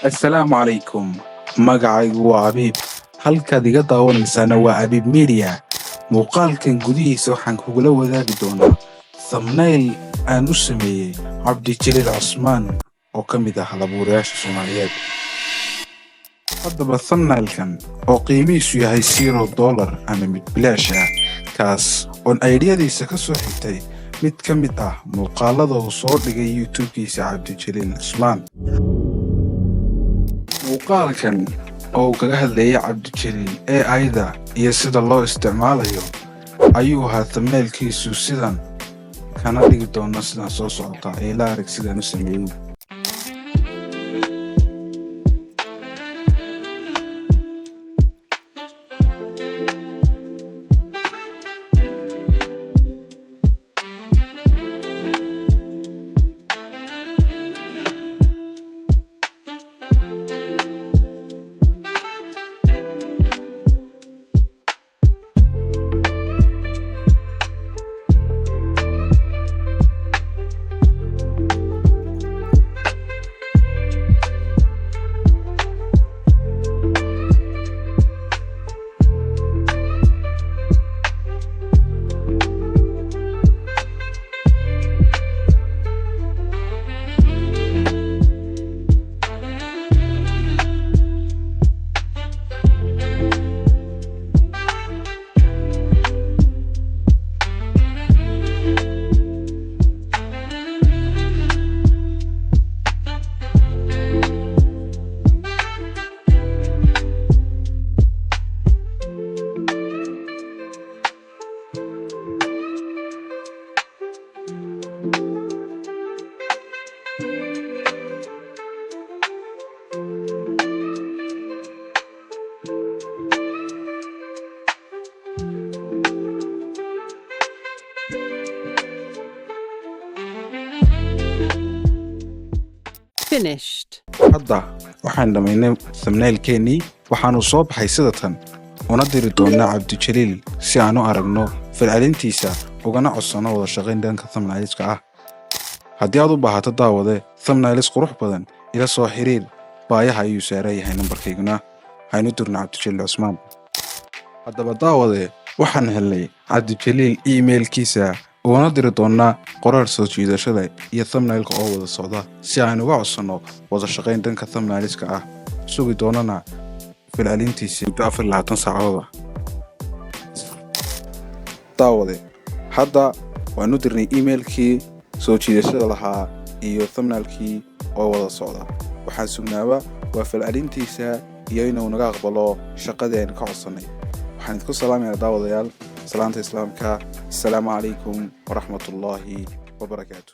السلام عليكم. magacaygu waa Abiib, halkaad iga daawanaysaana waa Abiib Media. muuqaalkan gudihiisa waxaan kugula wadaagi doonaa thumbnail aan u sameeyey Cabdijaliil Cusmaan oo ka mid ah halabuurayaasha Soomaaliyeed. haddaba thumbnailkan oo qiimihiisu yahay $0 ama mid bilaash ah, kaas oon aydhiyadiisa ka soo xigtay mid ka mid ah muuqaalada uu soo dhigay YouTube-kiisa Cabdijaliil Cusmaan. muuqaalkan oo kaga hadlayay Cabdijaliil AI-da iyo sida loo isticmaalayo ayuu ahaa thumbnailkiisu sidan, kana dhigi doona sidan soo socota ila arag sidaan u sameeyey. Finished. hadda waxaan dhamaynay thumbnailkeennii, waxaanu soo baxay sida tan, una diri doonaa Cabdijaliil si aan u aragno falcelintiisa ugana codsano wada shaqayn dhanka thumbnailiska ah. haddii aad u baahato daawade thumbnailis qurux badan, ila soo xiriir, baayaha ayuu saaran yahay nambarkayguna. haynu dirno Cabdijaliil Cusmaan. haddaba daawade waxaan helnay Cabdijaliil emailkiisa, ugana diri doonaa qoraal soo jiidashada iyo thumbnailka oo wada socda si aan uga codsano wada shaqayn dhanka thumbnailiska ah, sugi doonana falcelintiisa muddo 24 saacadood ah. daawade hadda waanu dirnay emailkii soo jiidashada lahaa iyo thumbnailkii oo wada socda. waxaan sugnaaba waa falcelintiisa iyo inuu naga aqbalo shaqadii aan ka codsanay. waxaan idinku salaamayaa daawadayaal salaanta islaamka. السلام عليكم ورحمة الله وبركاته.